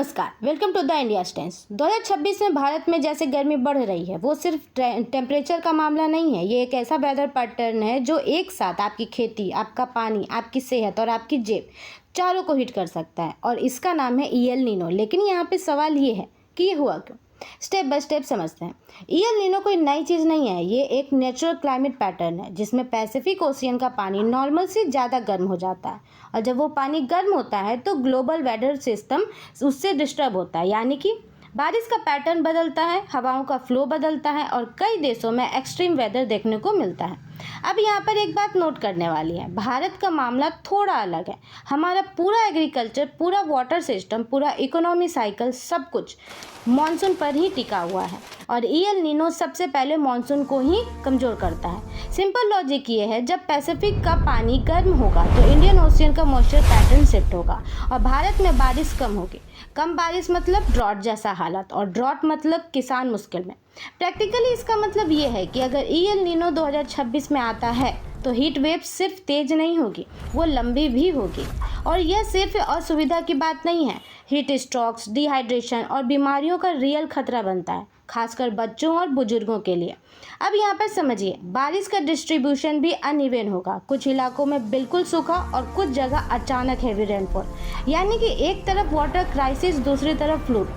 नमस्कार, welcome to the India stands. 2026 में भारत में जैसे गर्मी बढ़ रही है वो सिर्फ टेम्परेचर का मामला नहीं है। ये एक ऐसा वेदर पैटर्न है जो एक साथ आपकी खेती, आपका पानी, आपकी सेहत और आपकी जेब चारों को हिट कर सकता है और इसका नाम है एल नीनो। लेकिन यहाँ पे सवाल ये है कि ये हुआ क्यों। स्टेप बाय स्टेप समझते हैं। एल नीनो कोई नई चीज़ नहीं है, ये एक नेचुरल क्लाइमेट पैटर्न है जिसमें पैसिफिक ओशियन का पानी नॉर्मल से ज़्यादा गर्म हो जाता है और जब वो पानी गर्म होता है तो ग्लोबल वेदर सिस्टम उससे डिस्टर्ब होता है, यानी कि बारिश का पैटर्न बदलता है, हवाओं का फ्लो बदलता है और कई देशों में एक्सट्रीम वेदर देखने को मिलता है। अब यहाँ पर एक बात नोट करने वाली है, भारत का मामला थोड़ा अलग है। हमारा पूरा एग्रीकल्चर, पूरा वाटर सिस्टम, पूरा इकोनॉमी साइकिल सब कुछ मॉनसून पर ही टिका हुआ है और एल नीनो सबसे पहले मॉनसून को ही कमज़ोर करता है। सिंपल लॉजिक ये है, जब पैसिफिक का पानी गर्म होगा तो इंडियन ओशियन का मॉइस्चर पैटर्न शिफ्ट होगा और भारत में बारिश कम होगी। कम बारिश मतलब ड्रॉट जैसा हालत और ड्रॉट मतलब किसान मुश्किल में। प्रैक्टिकली इसका मतलब ये है कि अगर एल नीनो 2026 में आता है तो हीट वेव सिर्फ तेज नहीं होगी, वो लंबी भी होगी। और यह सिर्फ असुविधा की बात नहीं है, हीट स्ट्रोक्स, डिहाइड्रेशन और बीमारियों का रियल खतरा बनता है, खासकर बच्चों और बुजुर्गों के लिए। अब यहाँ पर समझिए, बारिश का डिस्ट्रीब्यूशन भी अनइवन होगा। कुछ इलाकों में बिल्कुल सूखा और कुछ जगह अचानक हैवी रेनफॉल, यानी कि एक तरफ वाटर क्राइसिस, दूसरी तरफ फ्लूड।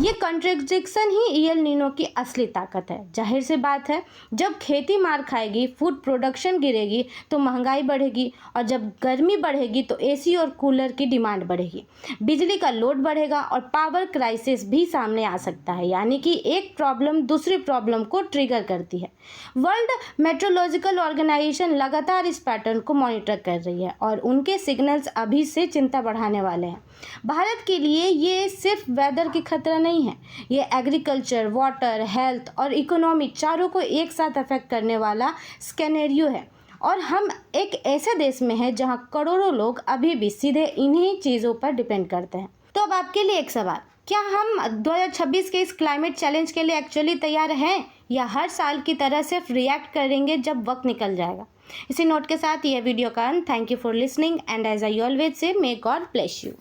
ये कॉन्ट्रडिक्शन ही एल नीनो की असली ताकत है। जाहिर सी बात है, जब खेती मार खाएगी, फूड प्रोडक्शन गिरेगी तो महंगाई बढ़ेगी और जब गर्मी बढ़ेगी तो एसी और कूलर की डिमांड बढ़ेगी, बिजली का लोड बढ़ेगा और पावर क्राइसिस भी सामने आ सकता है। यानी कि एक प्रॉब्लम दूसरी प्रॉब्लम को ट्रिगर करती है। वर्ल्ड मेट्रोलॉजिकल ऑर्गेनाइजेशन लगातार इस पैटर्न को मॉनिटर कर रही है और उनके सिग्नल्स अभी से चिंता बढ़ाने वाले हैं। भारत के लिए ये सिर्फ वेदर की खतरा नहीं है, ये एग्रीकल्चर, वाटर, हेल्थ और इकोनॉमी चारों को एक साथ अफेक्ट करने वाला स्केनेरियो है। और हम एक ऐसे देश में हैं जहां करोड़ों लोग अभी भी सीधे इन्हीं चीज़ों पर डिपेंड करते हैं। तो अब आपके लिए एक सवाल, क्या हम 2026 के इस क्लाइमेट चैलेंज के लिए एक्चुअली तैयार हैं या हर साल की तरह सिर्फ रिएक्ट करेंगे जब वक्त निकल जाएगा। इसी नोट के साथ यह वीडियो का अंत। Thank you for listening and as I always say, may God bless you.